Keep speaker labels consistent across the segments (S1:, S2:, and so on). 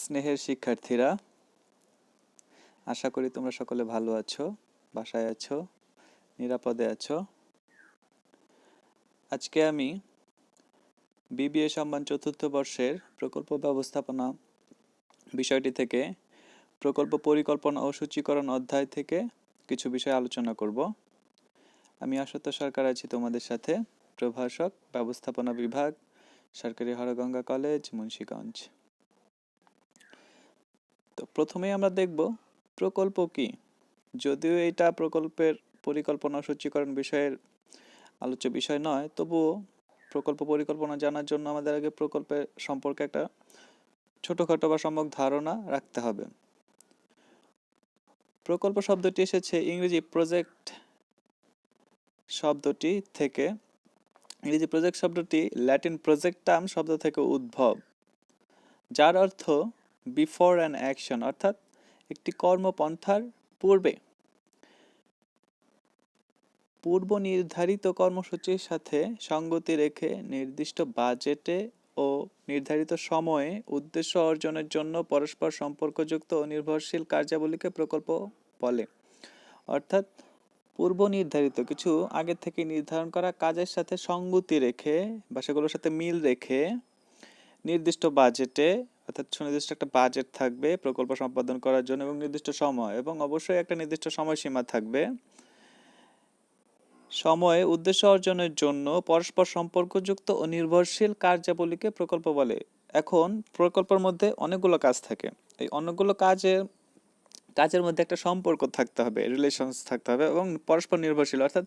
S1: স্নেহের শিক্ষার্থীরা, আশা করি তোমরা সকলে ভালো আছো, বাসায় আছো, নিরাপদে আছো। আজকে আমি বিবিএ সম্মান চতুর্থ বর্ষের প্রকল্প ব্যবস্থাপনা বিষয়টি থেকে প্রকল্প পরিকল্পনা ও সূচীকরণ অধ্যায় থেকে কিছু বিষয় আলোচনা করব। আমি আশুতোষ সরকার আছি তোমাদের সাথে, প্রভাষক, ব্যবস্থাপনা বিভাগ, সরকারি হরগঙ্গা কলেজ, মুন্সিগঞ্জ। তো প্রথমেই আমরা দেখব প্রকল্প কি। যদিও এটা প্রকল্পের পরিকল্পনা ও সূচীকরণ বিষয়ের আলোচ্য বিষয় নয়, তবুও প্রকল্প পরিকল্পনা জানার জন্য আমাদের আগে প্রকল্পের সম্পর্কে একটা ছোটখাটো বা সম্যক ধারণা রাখতে হবে। প্রকল্প শব্দটি এসেছে ইংরেজি প্রজেক্ট শব্দটি থেকে। ইংরেজি প্রজেক্ট শব্দটি ল্যাটিন প্রজেক্টাম শব্দ থেকে উদ্ভব, যার অর্থ বিফোর অ্যান অ্যাকশন, অর্থাৎ একটি কর্মপন্থার পূর্বে। পূর্ব নির্ধারিত কর্মসূচির সাথে সঙ্গতি রেখে নির্দিষ্ট বাজেটে ও নির্ধারিত সময়ে উদ্দেশ্য অর্জনের জন্য পরস্পর সম্পর্কযুক্ত ও নির্ভরশীল কার্যাবলীকে প্রকল্প বলে। অর্থাৎ পূর্ব নির্ধারিত কিছু আগে থেকে নির্ধারণ করা কাজের সাথে সঙ্গতি রেখে বা সেগুলোর সাথে মিল রেখে নির্দিষ্ট বাজেটে, অর্থাৎ সুনির্দিষ্ট একটা বাজেট থাকবে প্রকল্প সম্পাদন করার জন্য এবং নির্দিষ্ট সময়, এবং অবশ্যই একটা নির্দিষ্ট সময়সীমা থাকবে। সময়ে উদ্দেশ্য অর্জনের জন্য পরস্পর সম্পর্কযুক্ত ও নির্ভরশীল কার্যাবলীকে প্রকল্প বলে। এখন প্রকল্পের মধ্যে অনেকগুলো কাজ থাকে। এই অনেকগুলো কাজের মধ্যে একটা সম্পর্ক থাকতে হবে, রিলেশনস থাকতে হবে এবং পরস্পর নির্ভরশীল, অর্থাৎ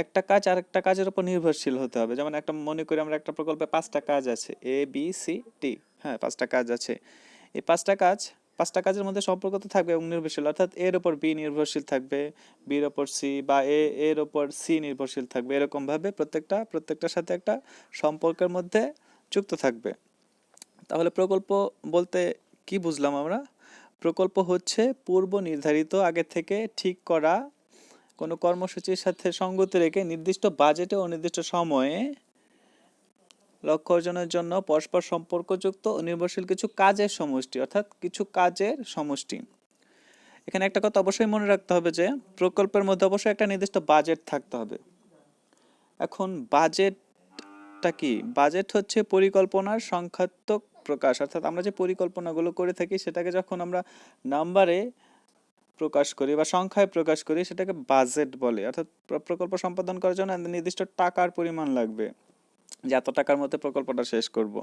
S1: একটা কাজ আরেকটা কাজের উপর নির্ভরশীল হতে হবে। যেমন একটা মনে করি আমরা একটা প্রকল্পে 5টা কাজ আছে, ABCD, হ্যাঁ 5টা কাজ আছে। এই 5টা কাজের মধ্যে সম্পর্ক তো থাকবে এবং নির্ভরশীল, অর্থাৎ এর ওপর বি নির্ভরশীল থাকবে, বির ওপর সি, বা এর ওপর সি নির্ভরশীল থাকবে। এরকম ভাবে প্রত্যেকটার সাথে একটা সম্পর্কের মধ্যে যুক্ত থাকবে। তাহলে প্রকল্প বলতে কি বুঝলাম আমরা? প্রকল্প হচ্ছে পূর্ব নির্ধারিত, আগে থেকে ঠিক করা কোনো কর্মসূচির সাথে সঙ্গতি রেখে নির্দিষ্ট বাজেটে ও নির্দিষ্ট সময়ে লক্ষ্য অর্জনের জন্য পরস্পর সম্পর্কযুক্ত ও নির্ভরশীল কিছু কাজের সমষ্টি, অর্থাৎ কিছু কাজের সমষ্টি। এখানে একটা কথা অবশ্যই মনে রাখতে হবে যে প্রকল্পের মধ্যে অবশ্যই একটা নির্দিষ্ট বাজেট থাকতে হবে। এখন বাজেটটা কি? বাজেট হচ্ছে পরিকল্পনার সংখ্যাত্মক প্রকাশ, অর্থাৎ আমরা যে পরিকল্পনাগুলো করে থাকি সেটাকে যখন আমরা নাম্বারে প্রকাশ করি বা সংখ্যায় প্রকাশ করি সেটাকে বাজেট বলে। অর্থাৎ প্রকল্প সম্পাদন করার জন্য নির্দিষ্ট টাকার পরিমাণ লাগবে, যে এত টাকার মধ্যে প্রকল্পটা শেষ করব,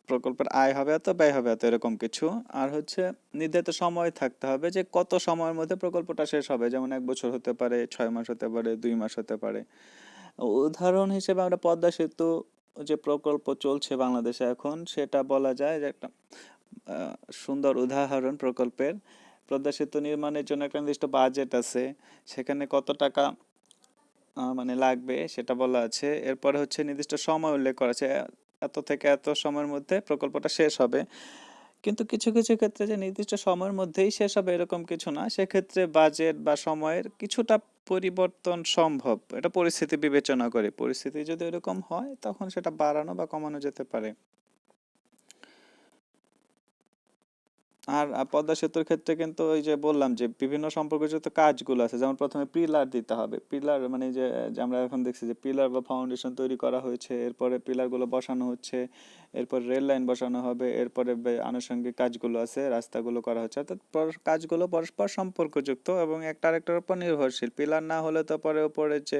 S1: প্রকল্পের আয় হবে এত, ব্যয় হবে এত, এরকম কিছু। আর হচ্ছে নির্ধারিত সময় থাকতে হবে, যে কত সময়ের মধ্যে প্রকল্পটা শেষ হবে। যেমন 1 বছর হতে পারে, 6 মাস হতে পারে, 2 মাস হতে পারে। উদাহরণ হিসেবে আমরা পদ্মা সেতু যে প্রকল্প চলছে বাংলাদেশে এখন, সেটা বলা যায় যে একটা সুন্দর উদাহরণ প্রকল্পের। পদ্মা সেতু নির্মাণের জন্য একটা নির্দিষ্ট বাজেট আছে, সেখানে কত টাকা মানে লাগবে সেটা বলা আছে। এরপরে হচ্ছে নির্দিষ্ট সময় উল্লেখ করা আছে, এত থেকে এত সময়ের মধ্যে প্রকল্পটা শেষ হবে। কিন্তু কিছু কিছু ক্ষেত্রে যে নির্দিষ্ট সময়ের মধ্যেই শেষ হবে এরকম কিছু না, সেক্ষেত্রে বাজেট বা সময়ের কিছুটা পরিবর্তন সম্ভব। এটা পরিস্থিতি বিবেচনা করে, পরিস্থিতি যদি এরকম হয় তখন সেটা বাড়ানো বা কমানো যেতে পারে। আর পদ্মা সেতুর ক্ষেত্রে কিন্তু ওই যে বললাম যে বিভিন্ন সম্পর্কযুক্ত কাজগুলো আছে। যেমন প্রথমে পিলার দিতে হবে, পিলার মানে যে আমরা এখন দেখছি যে পিলার বা ফাউন্ডেশন তৈরি করা হয়েছে, এরপরে পিলারগুলো বসানো হচ্ছে, এরপর রেল লাইন বসানো হবে, এরপরে আনুষঙ্গিক কাজগুলো আছে, রাস্তাগুলো করা হচ্ছে। অর্থাৎ কাজগুলো পরস্পর সম্পর্কযুক্ত এবং একটা আরেকটার উপর নির্ভরশীল। পিলার না হলে তো পরে উপরে যে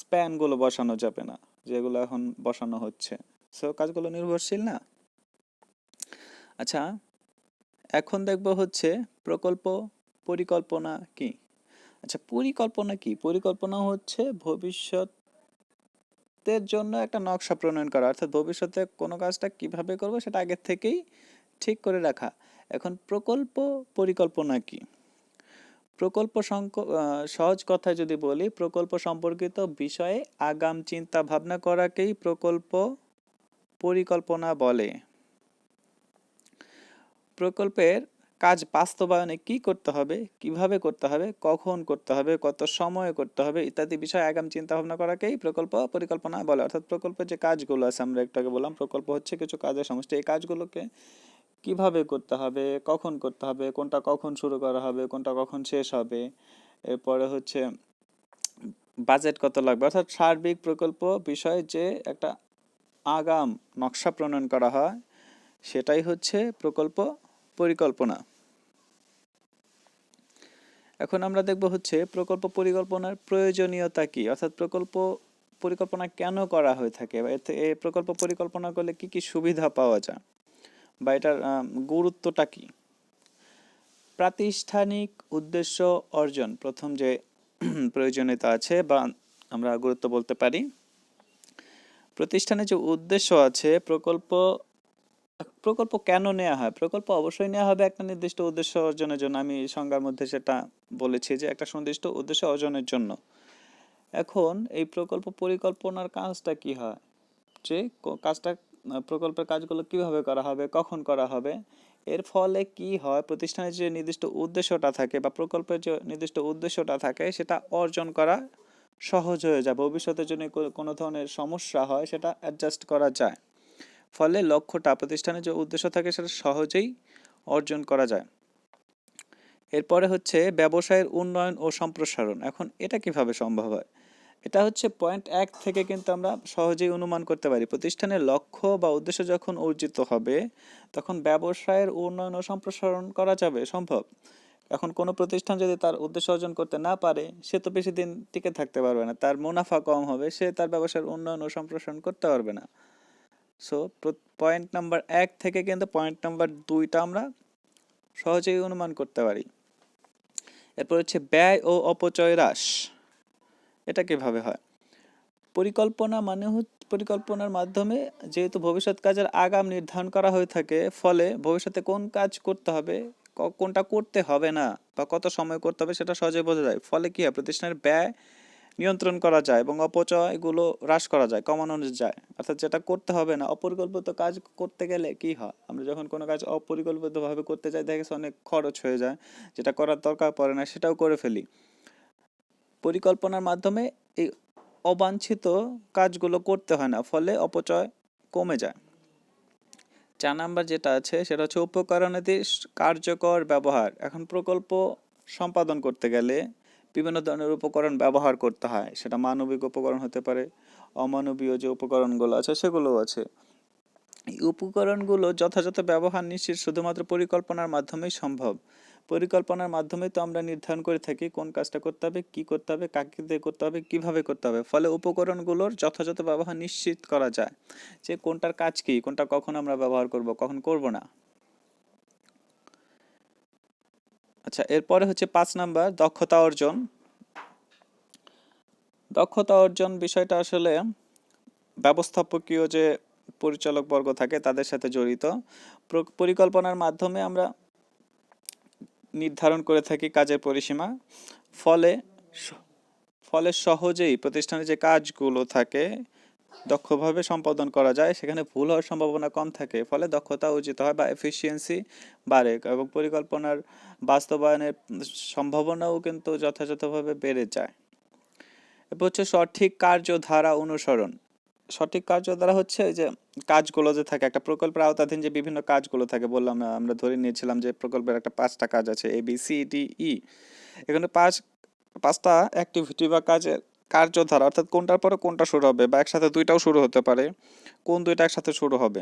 S1: স্প্যানগুলো বসানো যাবে না, যেগুলো এখন বসানো হচ্ছে। সো কাজগুলো নির্ভরশীল না। আচ্ছা, এখন দেখব হচ্ছে প্রকল্প পরিকল্পনা কি। আচ্ছা, পরিকল্পনা কি? পরিকল্পনা হচ্ছে ভবিষ্যতের জন্য একটা নকশা প্রণয়ন করা, অর্থাৎ ভবিষ্যতে কোনো কাজটা কিভাবে করব সেটা আগের থেকেই ঠিক করে রাখা। এখন প্রকল্প পরিকল্পনা কি? প্রকল্প সহজ কথায় যদি বলি, প্রকল্প সম্পর্কিত বিষয়ে আগাম চিন্তা ভাবনা করাকেই প্রকল্প পরিকল্পনা বলে। প্রকল্পের কাজ বাস্তবায়নে কি করতে হবে, কিভাবে করতে হবে, কখন করতে হবে, কত সময়ে করতে হবে ইত্যাদি বিষয়ে আগাম চিন্তা ভাবনা করাকেই প্রকল্প পরিকল্পনা বলে। অর্থাৎ প্রকল্পের যে কাজগুলো আছে, আমরা একটু আগে বললাম প্রকল্প হচ্ছে কিছু কাজের সমষ্টি, এই কাজগুলোকে কিভাবে করতে হবে, কখন করতে হবে, কোনটা কখন শুরু করা হবে, কোনটা কখন শেষ হবে। এরপরে হচ্ছে বাজেট কত লাগবে, অর্থাৎ সার্বিক প্রকল্প বিষয়ে যে একটা আগাম নকশা প্রণয়ন করা হয় সেটাই হচ্ছে প্রকল্প পরিকল্পনা। এখন আমরা দেখব হচ্ছে প্রকল্প পরিকল্পনার প্রয়োজনীয়তা কি, অর্থাৎ প্রকল্প পরিকল্পনা কেন করা হয়ে থাকে, বা এতে এই প্রকল্প পরিকল্পনা করলে কি কি সুবিধা পাওয়া যায়, বা এটার গুরুত্বটা কি। প্রাতিষ্ঠানিক উদ্দেশ্য অর্জন প্রথম যে প্রয়োজনীয়তা আছে বা আমরা গুরুত্ব বলতে পারি। প্রতিষ্ঠানের যে উদ্দেশ্য আছে, প্রকল্প প্রকল্প কেন নেওয়া হয়, প্রকল্প অবশ্যই নেওয়া হবে একটা নির্দিষ্ট উদ্দেশ্য অর্জনের জন্য। আমি সংজ্ঞার মধ্যে সেটা বলেছি যে একটা সুনির্দিষ্ট উদ্দেশ্য অর্জনের জন্য। এখন এই প্রকল্প পরিকল্পনার কাজটা কি হয়, যে কাজটা প্রকল্পের কাজগুলো কিভাবে করা হবে, কখন করা হবে, এর ফলে কি হয়, প্রতিষ্ঠানের যে নির্দিষ্ট উদ্দেশ্যটা থাকে বা প্রকল্পের যে নির্দিষ্ট উদ্দেশ্যটা থাকে সেটা অর্জন করা সহজ হয়ে যায়। ভবিষ্যতের জন্য কোনো ধরনের সমস্যা হয় সেটা অ্যাডজাস্ট করা যায়। ফলে লক্ষ্যটা, প্রতিষ্ঠানের যে উদ্দেশ্য থাকে সেটা সহজেই অর্জন করা যায়। এরপরে হচ্ছে ব্যবসায়ের উন্নয়ন ও সম্প্রসারণ। এখন এটা কিভাবে সম্ভব হয়, এটা হচ্ছে পয়েন্ট 1 থেকে কিন্তু আমরা সহজেই অনুমান করতে পারি। প্রতিষ্ঠানের লক্ষ্য বা উদ্দেশ্য যখন অর্জিত হবে তখন ব্যবসায়ের উন্নয়ন ও সম্প্রসারণ করা যাবে, সম্ভব। এখন কোনো প্রতিষ্ঠান যদি তার উদ্দেশ্য অর্জন করতে না পারে সে তো বেশি দিন টিকে থাকতে পারবে না, তার মুনাফা কম হবে, সে তার ব্যবসার উন্নয়ন ও সম্প্রসারণ করতে পারবে না। সো পয়েন্ট নাম্বার 1 থেকে কিন্তু পয়েন্ট নাম্বার 2টা আমরা সহজেই অনুমান করতে পারি। এরপর হচ্ছে ব্যয় ও অপচয় হ্রাস। এটা কিভাবে হয়, পরিকল্পনা মানে পরিকল্পনার মাধ্যমে যেহেতু ভবিষ্যৎ কাজের আগাম নির্ধারণ করা হয়ে থাকে, ফলে ভবিষ্যতে কোন কাজ করতে হবে, কোনটা করতে হবে না বা কত সময় করতে হবে সেটা সহজে বোঝা যায়। ফলে কি হয়, প্রতিষ্ঠানের ব্যয় নিয়ন্ত্রণ করা যায় এবং অপচয়গুলো হ্রাস করা যায়, কমানো যায়। অর্থাৎ যেটা করতে হবে না, অপরিকল্পিত কাজ করতে গেলে কি হয়, আমরা যখন কোনো কাজ অপরিকল্পিতভাবে করতে যাই দেখা গেছে অনেক খরচ হয়ে যায়, যেটা করার দরকার পড়ে না সেটাও করে ফেলি। পরিকল্পনার মাধ্যমে এই অবাঞ্ছিত কাজগুলো করতে হয় না, ফলে অপচয় কমে যায়। 4 নাম্বার যেটা আছে সেটা হচ্ছে উপকরণাদি কার্যকর ব্যবহার। এখন প্রকল্প সম্পাদন করতে গেলে বিভিন্ন ধরনের উপকরণ ব্যবহার করতে হয়, সেটা মানবিক উপকরণ হতে পারে, অমানবীয় যে উপকরণগুলো আছে সেগুলোও আছে। এই উপকরণগুলো যথাযথ ব্যবহার নিশ্চিত শুধুমাত্র পরিকল্পনার মাধ্যমেই সম্ভব। পরিকল্পনার মাধ্যমেই তো আমরা নির্ধারণ করে থাকি কোন কাজটা করতে হবে, কি করতে হবে, কাকে দিয়ে করতে হবে, কিভাবে করতে হবে। ফলে উপকরণগুলোর যথাযথ ব্যবহার নিশ্চিত করা যায়, যে কোনটার কাজ কি, কোনটা কখন আমরা ব্যবহার করব, কখন করব না। আচ্ছা, এরপরে হচ্ছে 5 নাম্বার দক্ষতা অর্জন। দক্ষতা অর্জন বিষয়টা আসলে ব্যবস্থাপকীয় যে পরিচালক বর্গ থাকে তাদের সাথে জড়িত। পরিকল্পনার মাধ্যমে আমরা নির্ধারণ করে থাকি কাজের পরিসীমা, ফলে ফলে সহজেই প্রতিষ্ঠানে যে কাজগুলো থাকে দক্ষভাবে সম্পাদন করা যায়, সেখানে ভুল হওয়ার সম্ভাবনা কম থাকে, ফলে দক্ষতা অর্জিত হয় বা এফিসিয়েন্সি বাড়ে এবং পরিকল্পনার বাস্তবায়নের সম্ভাবনাও কিন্তু যথাযথভাবে বেড়ে যায়। এরপর হচ্ছে সঠিক কার্যধারা অনুসরণ। সঠিক কার্যধারা হচ্ছে এই যে কাজগুলো যে থাকে একটা প্রকল্পের আওতাধীন, যে বিভিন্ন কাজগুলো থাকে, বললাম না আমরা ধরে নিয়েছিলাম যে প্রকল্পের একটা 5টা কাজ আছে, ABCDE। এখানে পাঁচটা অ্যাক্টিভিটি বা কাজের কার্যধারা, অর্থাৎ কোনটার পরে কোনটা শুরু হবে, বা একসাথে দুইটাও শুরু হতে পারে, কোন দুইটা একসাথে শুরু হবে,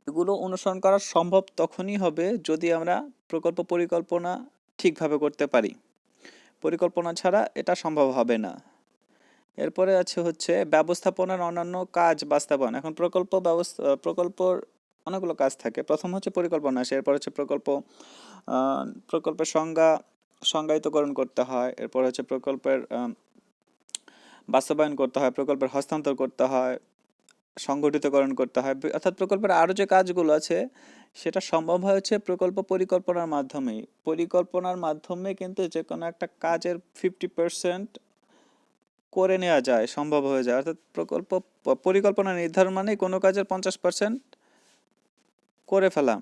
S1: এগুলো অনুসরণ করা সম্ভব তখনই হবে যদি আমরা প্রকল্প পরিকল্পনা ঠিকভাবে করতে পারি। পরিকল্পনা ছাড়া এটা সম্ভব হবে না। এরপরে আছে হচ্ছে ব্যবস্থাপনার অন্যান্য কাজ বাস্তবায়ন। এখন প্রকল্পর অনেকগুলো কাজ থাকে। প্রথম হচ্ছে পরিকল্পনা আসে, এরপর হচ্ছে প্রকল্পের সংজ্ঞায়িতকরণ করতে হয়, এরপর হচ্ছে প্রকল্পের বাস্তবায়ন করতে হয়, প্রকল্পের হস্তান্তর করতে হয়, সংগঠিতকরণ করতে হয়। অর্থাৎ প্রকল্পের আরও যে কাজগুলো আছে সেটা সম্ভব হয় হচ্ছে প্রকল্প পরিকল্পনার মাধ্যমেই। পরিকল্পনার মাধ্যমে কিন্তু যে কোনো একটা কাজের 50% করে নেওয়া যায়, সম্ভব হয়ে যায়। অর্থাৎ পরিকল্পনা নির্ধারণ মানে কোনো কাজের 50% করে ফেলা।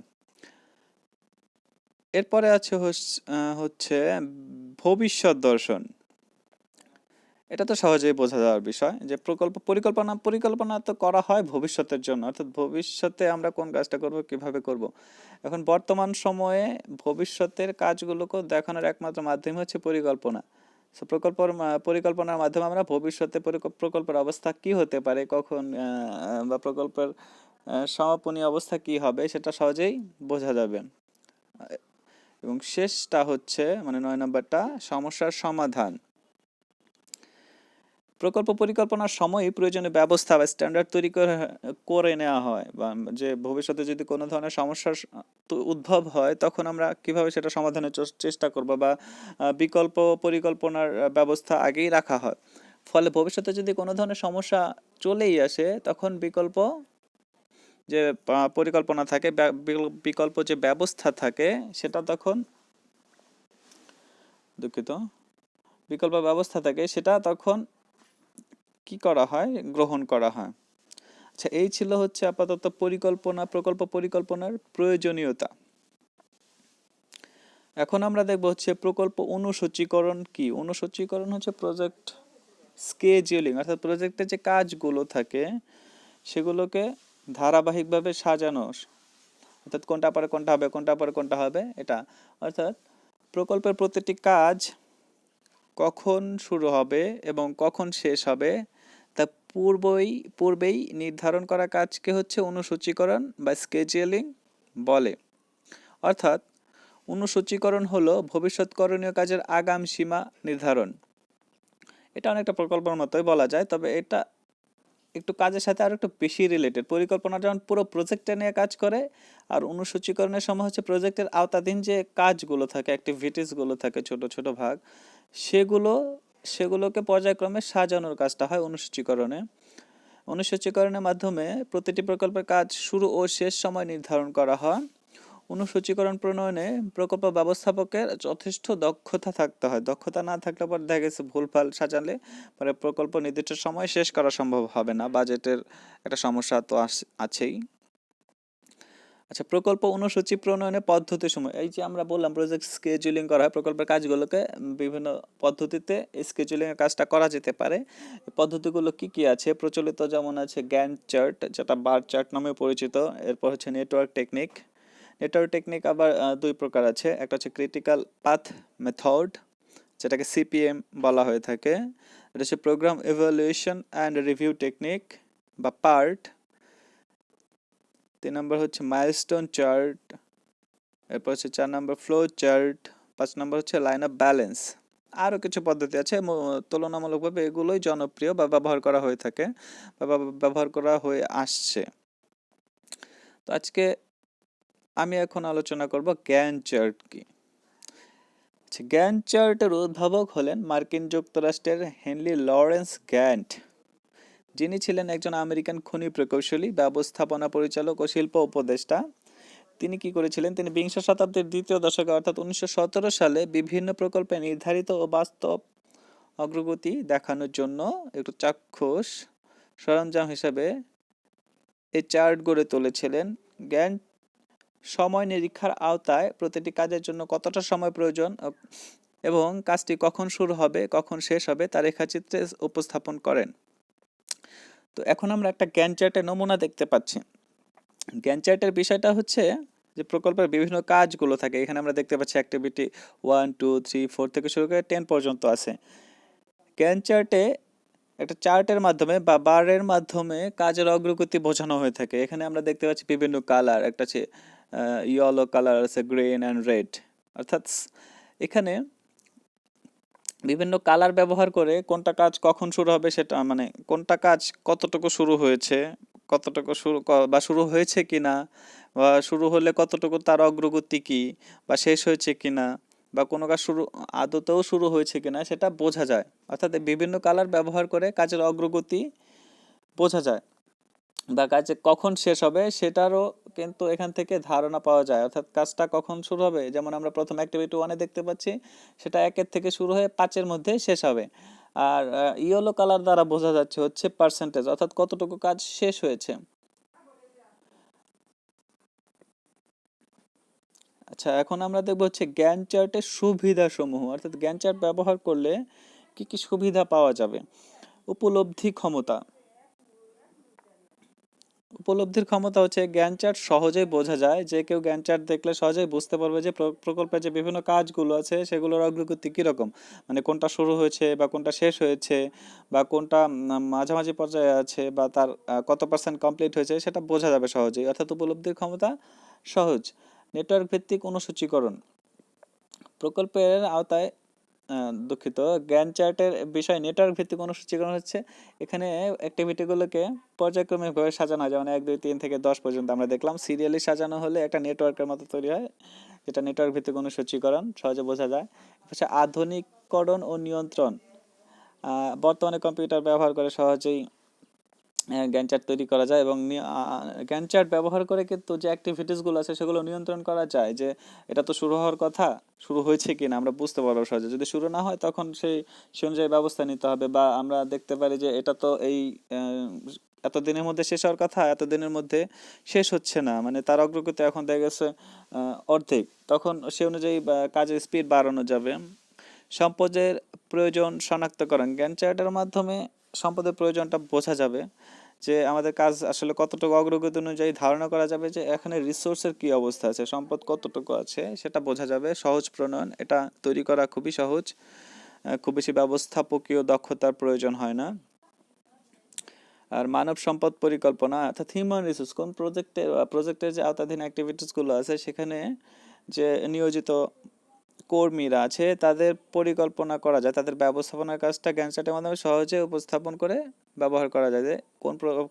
S1: এরপরে আছে হচ্ছে ভবিষ্যৎ দর্শন। এটা তো সহজেই বোঝা যাওয়ার বিষয় যে পরিকল্পনা পরিকল্পনা তো করা হয় ভবিষ্যতের জন্য, অর্থাৎ ভবিষ্যতে আমরা কোন কাজটা করব কিভাবে করব। এখন বর্তমান সময়ে ভবিষ্যতের কাজগুলোকে দেখানোর একমাত্র মাধ্যম হচ্ছে পরিকল্পনা। সো পরিকল্পনার মাধ্যমে আমরা ভবিষ্যতে প্রকল্পের অবস্থা কি হতে পারে, কখন বা প্রকল্পের সমাপনী অবস্থা কি হবে সেটা সহজেই বোঝা যাবে। এবং শেষটা হচ্ছে মানে 9 নম্বরটা, সমস্যার সমাধান। প্রকল্প পরিকল্পনার সময়ই প্রয়োজনীয় ব্যবস্থা বা স্ট্যান্ডার্ড তৈরি করে করে নেওয়া হয়, বা যে ভবিষ্যতে যদি কোনো ধরনের সমস্যার উদ্ভব হয় তখন আমরা কিভাবে সেটা সমাধানের চেষ্টা করব, বা বিকল্প পরিকল্পনার ব্যবস্থা আগেই রাখা হয়। ফলে ভবিষ্যতে যদি কোনো ধরনের সমস্যা চলেই আসে তখন বিকল্প যে পরিকল্পনা থাকে, বিকল্প যে ব্যবস্থা থাকে সেটা তখন, দুঃখিত, বিকল্প ব্যবস্থা থাকে সেটা তখন কি করা হয়, গ্রহণ করা হয়। আচ্ছা, এই ছিল হচ্ছে আপাতত প্রকল্প পরিকল্পনার প্রয়োজনীয়তা। এখন আমরা দেখব হচ্ছে প্রকল্প অনুসূচীকরণ কি। অনুসূচীকরণ হচ্ছে প্রজেক্ট স্কেজিউলিং, অর্থাৎ প্রজেক্টের যে কাজগুলো থাকে সেগুলোকে ধারাবাহিকভাবে সাজানো, অর্থাৎ কোনটা পরে কোনটা হবে, কোনটা পরে কোনটা হবে এটা। অর্থাৎ প্রকল্পের প্রতিটি কাজ কখন শুরু হবে এবং কখন শেষ হবে তা পূর্বেই নির্ধারণ করা কাজকে হচ্ছে অনুসূচীকরণ বা স্কেজুয়ালিং বলে। অর্থাৎ অনুসূচীকরণ হলো ভবিষ্যৎ করণীয় কাজের আগাম সীমা নির্ধারণ। এটা অনেকটা প্রকল্পের মতোই বলা যায়, তবে এটা একটু কাজের সাথে আরো একটু বেশি রিলেটেড। পরিকল্পনা যেমন পুরো প্রজেক্টটা নিয়ে কাজ করে, আর অনুসূচীকরণের সময় হচ্ছে প্রজেক্টের আওতাধীন যে কাজগুলো থাকে, অ্যাক্টিভিটিস গুলো থাকে, ছোট ছোট ভাগ, সেগুলো সেগুলোকে পর্যায়ক্রমে সাজানোর কাজটা হয় অনুসূচীকরণে। অনুসূচীকরণের মাধ্যমে প্রতিটি প্রকল্পের কাজ শুরু ও শেষ সময় নির্ধারণ করা হয়। অনুসূচীকরণ প্রণয়নে প্রকল্প ব্যবস্থাপকের যথেষ্ট দক্ষতা থাকতে হয়। দক্ষতা না থাকলে পর দেখা গেছে ভুলভাল সাজালে পরে প্রকল্প নির্দিষ্ট সময় শেষ করা সম্ভব হবে না, বাজেটের একটা সমস্যা তো আছেই। আচ্ছা, প্রকল্প অনুসূচি প্রণয়নের পদ্ধতি সময়, এই যে আমরা বললাম প্রজেক্ট স্কেজুলিং করা হয়, প্রকল্পের কাজগুলোকে বিভিন্ন পদ্ধতিতে স্কেজুলিং এর কাজটা করা যেতে পারে। পদ্ধতিগুলো কি কি আছে প্রচলিত, যেমন আছে গ্যান্ট চার্ট, যেটা বার চার্ট নামে পরিচিত। এরপর হচ্ছে নেটওয়ার্ক টেকনিক। নেটওয়ার্ক টেকনিক আবার দুই প্রকার আছে, একটা হচ্ছে ক্রিটিক্যাল পাথ মেথড, যেটাকে সিপিএম বলা হয়ে থাকে। এটা হচ্ছে programme evaluation and review technique বা পার্ট। 3 নম্বর হচ্ছে মাইলস্টোন চার্ট। এরপর হচ্ছে 4 নম্বর ফ্লো চার্ট। 5 নম্বর হচ্ছে লাইন অফ ব্যালেন্স। আরও কিছু পদ্ধতি আছে, তুলনামূলকভাবে এগুলোই জনপ্রিয় বা ব্যবহার করা হয়ে থাকে বা ব্যবহার করা হয়ে আসছে। তো আজকে আমি এখন আলোচনা করব গ্যান্ট চার্ট কি। গ্যান্ট চার্টের উদ্ভাবক হলেন মার্কিন যুক্তরাষ্ট্রের হেনরি লরেন্স গ্যান্ট, যিনি ছিলেন একজন আমেরিকান খনি প্রকৌশলী, ব্যবস্থাপনা পরিচালক ও শিল্প উপদেষ্টা। তিনি কি করেছিলেন, তিনি বিংশ শতাব্দীর দ্বিতীয় দশকে অর্থাৎ 1917 সালে বিভিন্ন প্রকল্পে নির্ধারিত ও বাস্তব অগ্রগতি দেখানোর জন্য একটু চাক্ষুষ সরঞ্জাম হিসেবে এই চার্ট গড়ে তুলেছিলেন। গ্যান্ট সময় নিরীক্ষার আওতায় প্রতিটি কাজের জন্য কতটা সময় প্রয়োজন এবং কাজটি কখন শুরু হবে কখন শেষ হবে তা রেখাচিত্রে উপস্থাপন করেন। তো এখন আমরা একটা গ্যান্ট চার্টের নমুনা দেখতে পাচ্ছি। গ্যান্ট চার্টের বিষয়টা হচ্ছে যে প্রকল্পের বিভিন্ন কাজগুলো থাকে, এখানে আমরা দেখতে পাচ্ছি অ্যাক্টিভিটি 1 2 3 4 থেকে শুরু করে 10 পর্যন্ত আছে। গ্যান্ট চার্টে একটা চার্টের মাধ্যমে বা বারের মাধ্যমে কাজের অগ্রগতি বোঝানো হয়ে থাকে। এখানে আমরা দেখতে পাচ্ছি বিভিন্ন কালার, একটা আছে ইয়েলো কালার আছে, গ্রিন অ্যান্ড রেড, অর্থাৎ এখানে বিভিন্ন কালার ব্যবহার করে কোনটা কাজ কখন শুরু হবে সেটা, মানে কোনটা কাজ কতটুকু শুরু হয়েছে, কতটুকু বা শুরু হয়েছে কিনা, বা শুরু হলে কতটুকু তার অগ্রগতি কি, বা শেষ হয়েছে কিনা, বা কোনো কাজ আদতেও শুরু হয়েছে কিনা সেটা বোঝা যায়। অর্থাৎ বিভিন্ন কালার ব্যবহার করে কাজের অগ্রগতি বোঝা যায়, বা কাজে কখন শেষ হবে সেটারও কিন্তু এখান থেকে ধারণা পাওয়া যায়। অর্থাৎ কাজটা কখন শুরু হবে, যেমন আমরা প্রথম অ্যাক্টিভিটি 1-এ দেখতে পাচ্ছি সেটা 1-এর থেকে শুরু হয়ে 5-এর মধ্যে শেষ হবে। আর ইয়েলো কালার দ্বারা বোঝা যাচ্ছে হচ্ছে পার্সেন্টেজ, অর্থাৎ কতটুকু কাজ শেষ হয়েছে। আচ্ছা, এখন আমরা দেখব হচ্ছে গ্যান্ট চার্টের সুবিধা সমূহ। অর্থাৎ গ্যান্ট চার্ট ব্যবহার করলে কি কি সুবিধা পাওয়া যাবে। উপলব্ধি ক্ষমতা, উপলব্ধির ক্ষমতা হচ্ছে গ্যান চার্ট সহজেই বোঝা যায়, যে কেউ গ্যান চার্ট দেখলে সহজেই বুঝতে পারবে যে প্রকল্পের যে বিভিন্ন কাজগুলো আছে সেগুলোর অগ্রগতি কীরকম, মানে কোনটা শুরু হয়েছে বা কোনটা শেষ হয়েছে বা কোনটা মাঝামাঝি পর্যায়ে আছে বা তার কত পার্সেন্ট কমপ্লিট হয়েছে সেটা বোঝা যাবে সহজেই, অর্থাৎ উপলব্ধির ক্ষমতা সহজ। নেটওয়ার্ক ভিত্তিক অনুসূচীকরণ, প্রকল্পের আওতায় দুঃখিত, জ্ঞান চার্টের বিষয় নেটওয়ার্ক ভিত্তিক অনুসূচীকরণ হচ্ছে এখানে অ্যাক্টিভিটিগুলোকে পর্যায়ক্রমিকভাবে সাজানো হয়, যেমন 1 2 3 থেকে 10 পর্যন্ত আমরা দেখলাম। সিরিয়ালি সাজানো হলে একটা নেটওয়ার্কের মতো তৈরি হয়, যেটা নেটওয়ার্ক ভিত্তিক অনুসূচীকরণ, সহজে বোঝা যায়। হচ্ছে আধুনিককরণ ও নিয়ন্ত্রণ, বর্তমানে কম্পিউটার ব্যবহার করে সহজেই গ্যান চার্ট তৈরি করা যায় এবং গ্যান চার্ট ব্যবহার করে কিন্তু যে অ্যাক্টিভিটিসগুলো আছে সেগুলো নিয়ন্ত্রণ করা যায়, যে এটা তো শুরু হওয়ার কথা, শুরু হয়েছে কিনা আমরা বুঝতে পারবো সহজে। যদি শুরু না হয় তখন সেই অনুযায়ী ব্যবস্থা নিতে হবে, বা আমরা দেখতে পারি যে এটা তো এই এত দিনের মধ্যে শেষ হওয়ার কথা, এত দিনের মধ্যে শেষ হচ্ছে না, মানে তার অগ্রগতি এখন দেখা গেছে অর্ধেক, তখন সে অনুযায়ী কাজের স্পিড বাড়ানো যাবে। সম্পদের প্রয়োজন শনাক্তকরণ, গ্যান চার্টের মাধ্যমে সম্পদের প্রয়োজনটা বোঝা যাবে, যে আমাদের কাজ আসলে কতটুকু অগ্রগতি অনুযায়ী ধারণা করা যাবে যে এখানে রিসোর্সের কি অবস্থা আছে, সম্পদ কতটুকু আছে সেটা বোঝা যাবে। সহজ প্রণয়ন, এটা তৈরি করা খুবই সহজ, খুব বেশি ব্যবস্থাপকীয় দক্ষতার প্রয়োজন হয় না। আর মানব সম্পদ পরিকল্পনা, অর্থাৎ হিউম্যান রিসোর্স, কোন প্রজেক্টের যে আওতাধীন অ্যাক্টিভিটিসগুলো আছে সেখানে যে নিয়োজিত কর্মীরা আছে তাদের পরিকল্পনা করা যায়, তাদের ব্যবস্থাপনার কাজটা গ্যান চার্টের মাধ্যমে সহজে উপস্থাপন করে ব্যবহার করা যায়, যে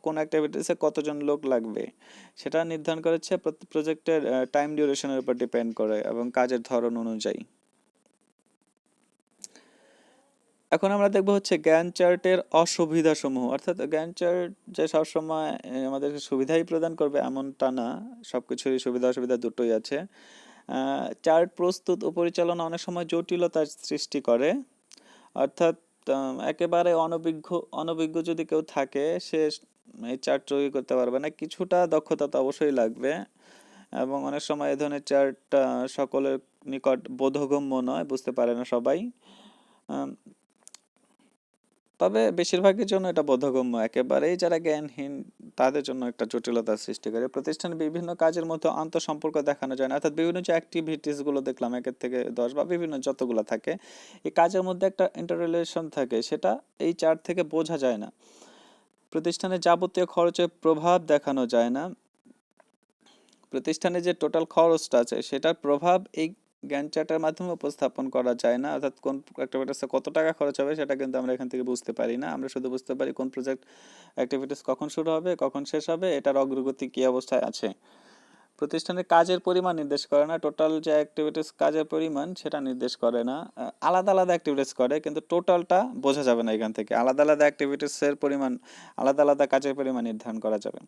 S1: কোন অ্যাক্টিভিটিসে কতজন লোক লাগবে সেটা নির্ধারণ করেছে প্রজেক্টের টাইম ডিউরেশনের উপর ডিপেন্ড করে এবং কাজের ধরন অনুযায়ী। এখন আমরা দেখবো হচ্ছে গ্যান চার্টের অসুবিধা সমূহ, অর্থাৎ গ্যান চার্ট যে সবসময় আমাদেরকে সুবিধাই প্রদান করবে এমনটা না, সবকিছুরই সুবিধা অসুবিধা দুটোই আছে। চার্ট প্রস্তুত ও পরিচালনা অনেক সময় জটিলতার সৃষ্টি করে, অর্থাৎ একেবারে অনভিজ্ঞ যদি কেউ থাকে সে এই চার্ট তৈরি করতে পারবে না, কিছুটা দক্ষতা তো অবশ্যই লাগবে, এবং অনেক সময় এই ধরনের চার্ট সকলের নিকট বোধগম্য নয়, বুঝতে পারে না সবাই। তবে বেশিরভাগের জন্য এটা বোধগম্য, একেবারেই যারা জ্ঞানহীন তাদের জন্য একটা জটিলতার সৃষ্টি করে। প্রতিষ্ঠানে বিভিন্ন কাজের মধ্যে আন্তঃসম্পর্ক দেখানো যায় না, অর্থাৎ বিভিন্ন যে অ্যাক্টিভিটিস গুলো দেখলাম 1 থেকে 10 বা বিভিন্ন যতগুলো থাকে, এই কাজের মধ্যে একটা ইন্টাররিলেশন থাকে, সেটা এই চার্ট থেকে বোঝা যায় না। প্রতিষ্ঠানের যাবতীয় খরচের প্রভাব দেখানো যায় না, প্রতিষ্ঠানে যে টোটাল খরচটা আছে সেটার প্রভাব এই গ্যান চার্টের মাধ্যমে উপস্থাপন করা যায় না, অর্থাৎ কোন অ্যাক্টিভিটিসে কত টাকা খরচ হবে সেটা কিন্তু আমরা এখান থেকে বুঝতে পারি না। আমরা শুধু বুঝতে পারি কোন প্রজেক্ট অ্যাক্টিভিটিস কখন শুরু হবে, কখন শেষ হবে, এটার অগ্রগতি কি অবস্থায় আছে। প্রতিষ্ঠানের কাজের পরিমাণ নির্দেশ করে না, টোটাল যে অ্যাক্টিভিটিস কাজের পরিমাণ সেটা নির্দেশ করে না, আলাদা আলাদা অ্যাক্টিভিটিস করে কিন্তু টোটালটা বোঝা যাবে না এখান থেকে, আলাদা আলাদা অ্যাক্টিভিটিসের পরিমাণ, আলাদা আলাদা কাজের পরিমাণ নির্ধারণ করা যাবে।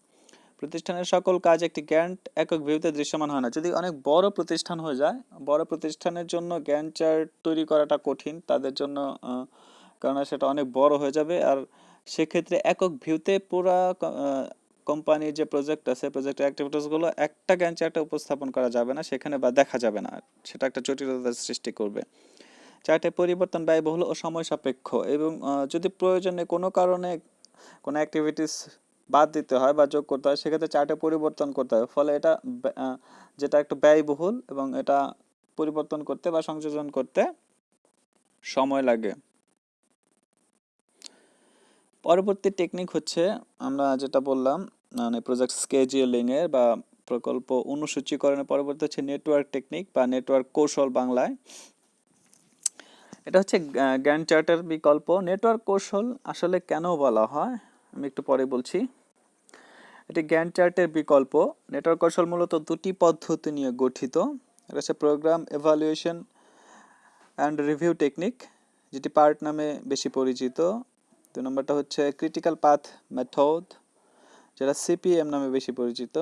S1: প্রতিষ্ঠানের সকল কাজ একটি গ্যান্ট একক ভিউতে দৃশ্যমান হয় না, যদি অনেক বড় প্রতিষ্ঠান হয়ে যায়, বড় প্রতিষ্ঠানের জন্য গ্যান্ট চার্ট তৈরি করাটা কঠিন তাদের জন্য, কারণ সেটা অনেক বড় হয়ে যাবে, আর সেক্ষেত্রে একক ভিউতে পুরা কোম্পানির যে প্রজেক্ট আছে, প্রজেক্টের অ্যাক্টিভিটিসগুলো একটা গ্যান্ট চার্টে উপস্থাপন করা যাবে না সেখানে, বা দেখা যাবে না, সেটা একটা জটিলতার সৃষ্টি করবে। চার্টে পরিবর্তন ব্যয়বহুল ও সময় সাপেক্ষ, এবং যদি প্রয়োজনে কোনো কারণে কোনো অ্যাক্টিভিটিস বাদ দিতে হয় বা যোগ করতে হয় সেক্ষেত্রে চার্টে পরিবর্তন করতে হয়, ফলে এটা যেটা একটু ব্যয়বহুল এবং এটা পরিবর্তন করতে বা সংযোজন করতে সময় লাগে। পরবর্তী টেকনিক হচ্ছে আমরা যেটা বললাম, মানে প্রজেক্ট স্কেজিউলিং এর বা প্রকল্প অনুসূচীকরণের পরবর্তী হচ্ছে নেটওয়ার্ক টেকনিক বা নেটওয়ার্ক কৌশল বাংলায়। এটা হচ্ছে গ্যান্ট চার্টের বিকল্প। নেটওয়ার্ক কৌশল আসলে কেন বলা হয় আমি একটু পরে বলছি। এটি গ্যান্ট চার্টের বিকল্প। নেটওয়ার্ক কৌশল মূলত দুটি পদ্ধতি নিয়ে গঠিত। এটা হচ্ছে program evaluation and review technique, যেটি পার্ট নামে বেশি পরিচিত। 2 নম্বরটা হচ্ছে ক্রিটিক্যাল পাথ মেথড, যেটা সিপিএম নামে বেশি পরিচিত।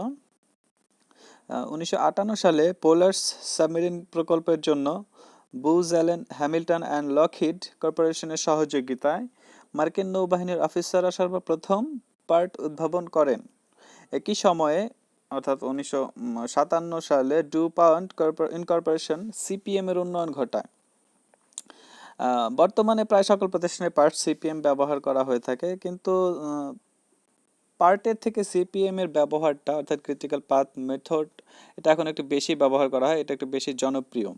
S1: 1958 সালে পোলার্স সাবমেরিন প্রকল্পের জন্য বুজ অ্যালেন হ্যামিল্টন অ্যান্ড লকহিড কর্পোরেশনের সহযোগিতায় মার্কিন নৌবাহিনীর অফিসাররা সর্বপ্রথম পার্ট উদ্ভাবন করেন। একই সময়ে অর্থাৎ 1957 সালে ডুপাউন্ট ইনকর্পোরেশন সিপিএম এর উন্নয়ন ঘটায়। বর্তমানে প্রায় সকল প্রতিষ্ঠানে পার্ট সিপিএম ব্যবহার করা হয়ে থাকে, কিন্তু পার্টের থেকে সিপিএম এর ব্যবহারটা অর্থাৎ ক্রিটিক্যাল পাথ মেথড এটা এখন একটু বেশি ব্যবহার করা হয়, এটা একটু বেশি জনপ্রিয়।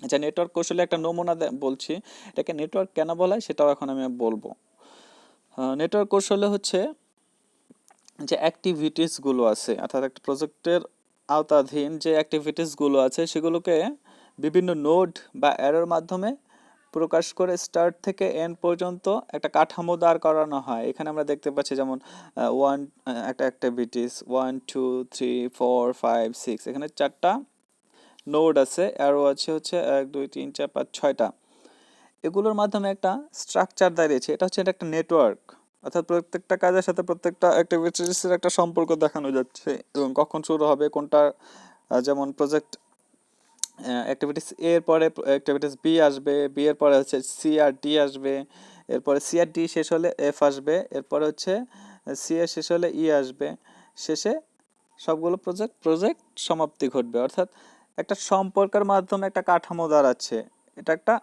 S1: আচ্ছা, নেটওয়ার্ক কৌশলে একটা নমুনা বলছি, এটাকে নেটওয়ার্ক কেন বলা হয় সেটাও এখন আমি বলবো। নেটওয়ার্ক কৌশলে হচ্ছে যে অ্যাক্টিভিটিসগুলো আছে, অর্থাৎ একটা প্রজেক্টের আওতাধীন যে অ্যাক্টিভিটিসগুলো আছে সেগুলোকে বিভিন্ন নোড বা অ্যারোর মাধ্যমে প্রকাশ করে স্টার্ট থেকে এন্ড পর্যন্ত একটা কাঠামো দাঁড় করানো হয়। এখানে আমরা দেখতে পাচ্ছি যেমন ওয়ান একটা অ্যাক্টিভিটিস 1 2 3 4 5 6, এখানে 4টা নোড আছে, অ্যারো আছে হচ্ছে 1 2 3 4 5 6টা। এগুলোর মাধ্যমে একটা স্ট্রাকচার দাঁড়িয়েছে, এটা হচ্ছে একটা নেটওয়ার্ক। অর্থাৎ প্রত্যেকটা কাজের সাথে প্রত্যেকটা অ্যাক্টিভিটিসের একটা সম্পর্ক দেখানো যাচ্ছে এবং কখন শুরু হবে কোনটা। যেমন প্রজেক্ট অ্যাক্টিভিটিস এ এর পরে অ্যাক্টিভিটিস বি আসবে, বি এর পরে হচ্ছে সি আর ডি আসবে, এরপরে সি আর ডি শেষ হলে এফ আসবে, এরপরে হচ্ছে সি এর শেষ হলে ই আসবে, শেষে সবগুলো প্রজেক্ট সমাপ্তি ঘটবে। অর্থাৎ একটা সম্পর্কের মাধ্যমে একটা কাঠামো দাঁড়াচ্ছে, এটা একটা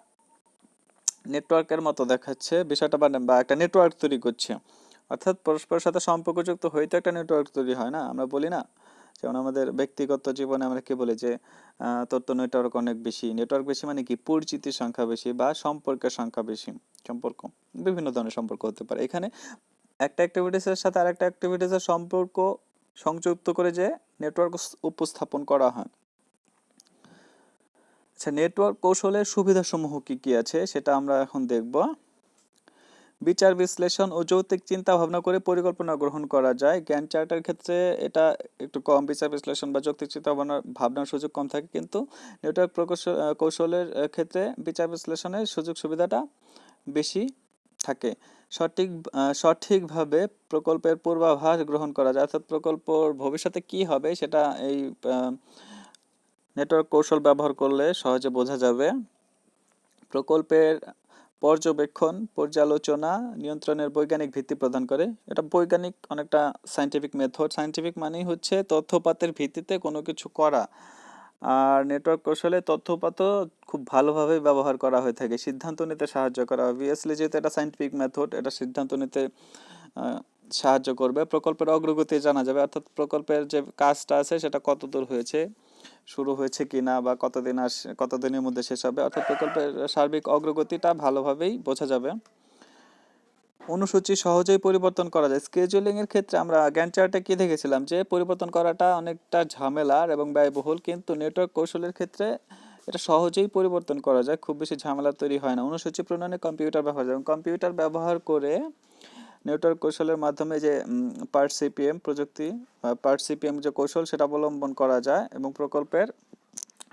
S1: নেটওয়ার্কের মতো দেখাচ্ছে বিষয়টা, বা একটা নেটওয়ার্ক তৈরি করছে। অর্থাৎ পরস্পরের সাথে সম্পর্কযুক্ত হইতে একটা নেটওয়ার্ক তৈরি হয় না, আমরা বলি না? যেমন আমাদের ব্যক্তিগত জীবনে আমরা কি বলি যে তোর তো নেটওয়ার্ক অনেক বেশি। নেটওয়ার্ক বেশি মানে কি? পরিচিতির সংখ্যা বেশি বা সম্পর্কের সংখ্যা বেশি। সম্পর্ক বিভিন্ন ধরনের সম্পর্ক হতে পারে। এখানে একটা অ্যাক্টিভিটিসের সাথে আরেকটা অ্যাক্টিভিটিসের সম্পর্ক সংযুক্ত করে যে নেটওয়ার্ক উপস্থাপন করা হয়। আচ্ছা, নেটওয়ার্ক কৌশলের সুবিধাসমূহ কি কি আছে সেটা আমরা এখন দেখব। বিচার বিশ্লেষণ ও যৌক্তিক চিন্তা ভাবনা করে পরিকল্পনা গ্রহণ করা যায়। জ্ঞান চার্টের ক্ষেত্রে এটা একটু কম, বিচার বিশ্লেষণ বা যৌক্তিক চিন্তা ভাবনার সুযোগ কম থাকে, কিন্তু নেটওয়ার্ক কৌশলের ক্ষেত্রে বিচার বিশ্লেষণের সুযোগ সুবিধাটা বেশি থাকে। সঠিকভাবে প্রকল্পের পূর্বাভাস গ্রহণ করা যায়, অর্থাৎ প্রকল্পর ভবিষ্যতে কি হবে সেটা এই নেটওয়ার্ক কৌশল ব্যবহার করলে সহজে বোঝা যাবে। প্রকল্পের পর্যবেক্ষণ, পর্যালোচনা, নিয়ন্ত্রণের বৈজ্ঞানিক ভিত্তি প্রদান করে। এটা বৈজ্ঞানিক অনেকটা সায়েন্টিফিক মেথড। সায়েন্টিফিক মানেই হচ্ছে তথ্যপাতের ভিত্তিতে কোনো কিছু করা। আর নেটওয়ার্ক কৌশলে তথ্যপাতও খুব ভালোভাবে ব্যবহার করা হয়ে থাকে, সিদ্ধান্ত নিতে সাহায্য করা। অবভিয়াসলি যেহেতু এটা সায়েন্টিফিক মেথড, এটা সিদ্ধান্ত নিতে সাহায্য করবে। প্রকল্পের অগ্রগতি জানা যাবে, অর্থাৎ প্রকল্পের যে কাজটা আছে সেটা কত দূর হয়েছে, শুরু হয়েছে কিনা, বা কতদিনের মধ্যে শেষ হবে, অর্থাৎ প্রকল্পের সার্বিক অগ্রগতিটা ভালোভাবেই বোঝা যাবে। অনুসূচি সহজেই পরিবর্তন করা যায়। স্কেজুলিং এর ক্ষেত্রে আমরা গ্যান্ট চার্টে কি দেখেছিলাম যে পরিবর্তন করাটা অনেকটা ঝামেলার এবং ব্যয়বহুল, কিন্তু নেটওয়ার্ক কৌশলের ক্ষেত্রে এটা সহজেই পরিবর্তন করা যায়, খুব বেশি ঝামেলা তৈরি হয় না। অনুসূচি প্রণয়নে কম্পিউটার ব্যবহার, যেমন কম্পিউটার ব্যবহার করে নেটওয়ার্ক কৌশলের মাধ্যমে যে পার্ট সিপিএম প্রযুক্তি, পার্ট সিপিএম যে কৌশল সেটা অবলম্বন করা যায় এবং প্রকল্পের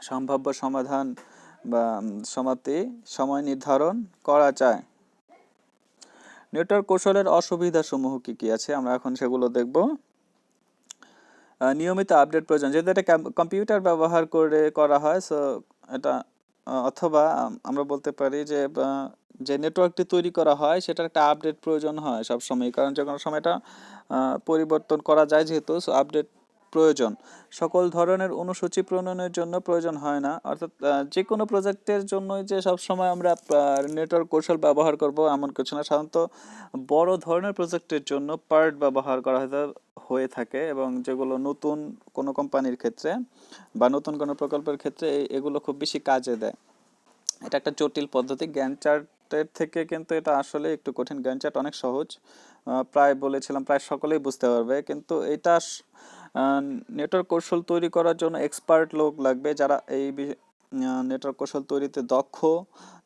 S1: সম্ভাব্য সমাধান বা সমাপ্তি সময় নির্ধারণ করা যায়। নেটওয়ার্ক কৌশলের অসুবিধাসমূহ কি কি আছে আমরা এখন সেগুলো দেখব। নিয়মিত আপডেট প্রয়োজন, যেহেতু এটা কম্পিউটার ব্যবহার করে করা হয়, সো এটা অথবা আমরা বলতে পারি যে যে নেটওয়ার্কটি তৈরি করা হয় সেটার একটা আপডেট প্রয়োজন হয় সবসময়, কারণ যে কোনো সময় এটা পরিবর্তন করা যায়, যেহেতু আপডেট প্রয়োজন। সকল ধরনের অনুসূচি প্রণয়নের জন্য প্রয়োজন হয় না, অর্থাৎ যে কোনো প্রজেক্টের জন্যই যে সবসময় আমরা নেটওয়ার্ক কৌশল ব্যবহার করব এমন কিছু না। সাধারণত বড় ধরনের প্রজেক্টের জন্য পার্ট ব্যবহার করা হয়ে থাকে, এবং যেগুলো নতুন কোনো কোম্পানির ক্ষেত্রে বা নতুন কোনো প্রকল্পের ক্ষেত্রে এগুলো খুব বেশি কাজে দেয়। এটা একটা জটিল পদ্ধতি। জ্ঞান চার্টের থেকে কিন্তু এটা আসলে একটু কঠিন। জ্ঞান চার্ট অনেক সহজ, প্রায় বলেছিলাম প্রায় সকলেই বুঝতে পারবে, কিন্তু এটা নেটওয়ার্ক কৌশল তৈরি করার জন্য এক্সপার্ট লোক লাগবে, যারা এই নেটওয়ার্ক কৌশল তৈরিতে দক্ষ,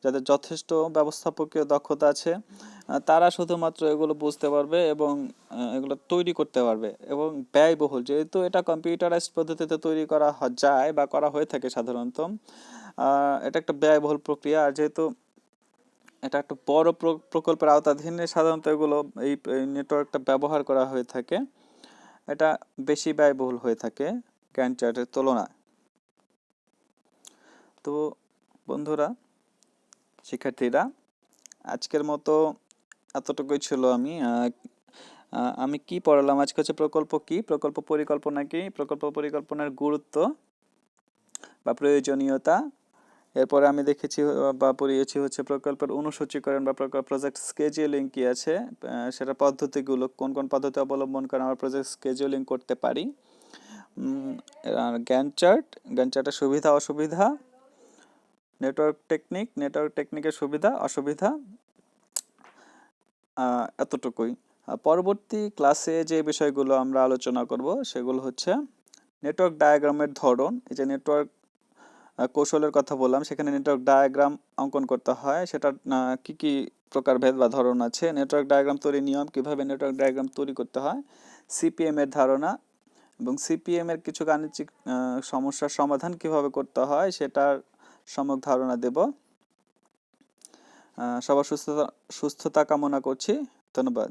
S1: যাদের যথেষ্ট ব্যবস্থাপকীয় দক্ষতা আছে, তারা শুধুমাত্র এগুলো বুঝতে পারবে এবং এগুলো তৈরি করতে পারবে। এবং ব্যয়বহুল, যেহেতু এটা কম্পিউটারাইজড পদ্ধতিতে তৈরি করা যায় বা করা হয়ে থাকে সাধারণত, এটা একটা ব্যয়বহুল প্রক্রিয়া। আর যেহেতু এটা একটা বড় প্রকল্পের আওতাধীনে সাধারণত এগুলো এই নেটওয়ার্কটা ব্যবহার করা হয়ে থাকে, এটা বেশি ব্যয়বহুল হয়ে থাকে গ্যান্ট চার্টের তুলনায়। তো বন্ধুরা, শিক্ষার্থীরা, আজকের মতো এতটুকুই ছিল। আমি কি পড়ালাম আজকে হচ্ছে প্রকল্প কি, প্রকল্প পরিকল্পনা কি, প্রকল্প পরিকল্পনার গুরুত্ব বা প্রয়োজনীয়তা, এরপরে আমি দেখেছি বা পড়িয়েছি হচ্ছে প্রকল্পের অনুসূচীকরণ বা প্রজেক্ট স্কেজুলিং কি আছে, সেটা পদ্ধতিগুলো কোন কোন পদ্ধতি অবলম্বন করে আমরা প্রজেক্ট স্কেজুলিং করতে পারি। আর গ্যান্ট চার্টের সুবিধা অসুবিধা, নেটওয়ার্ক টেকনিকের সুবিধা অসুবিধা, এতটুকুই। পরবর্তী ক্লাসে যে বিষয়গুলো আমরা আলোচনা করব সেগুলো হচ্ছে নেটওয়ার্ক ডায়াগ্রামের ধরন। এই যে নেটওয়ার্ক কৌশলের কথা বললাম, সেখানে নেটওয়ার্ক ডায়াগ্রাম অঙ্কন করতে হয়, সেটার কি কি প্রকারভেদ বা ধরন আছে, নেটওয়ার্ক ডায়াগ্রাম তৈরির নিয়ম, কিভাবে নেটওয়ার্ক ডায়াগ্রাম তৈরি করতে হয়, সিপিএম এর ধারণা এবং সিপিএম এর কিছু গাণিতিক সমস্যার সমাধান কিভাবে করতে হয় সেটার সম্যক ধারণা দেব। সবার সুস্থতা কামনা করছি। ধন্যবাদ।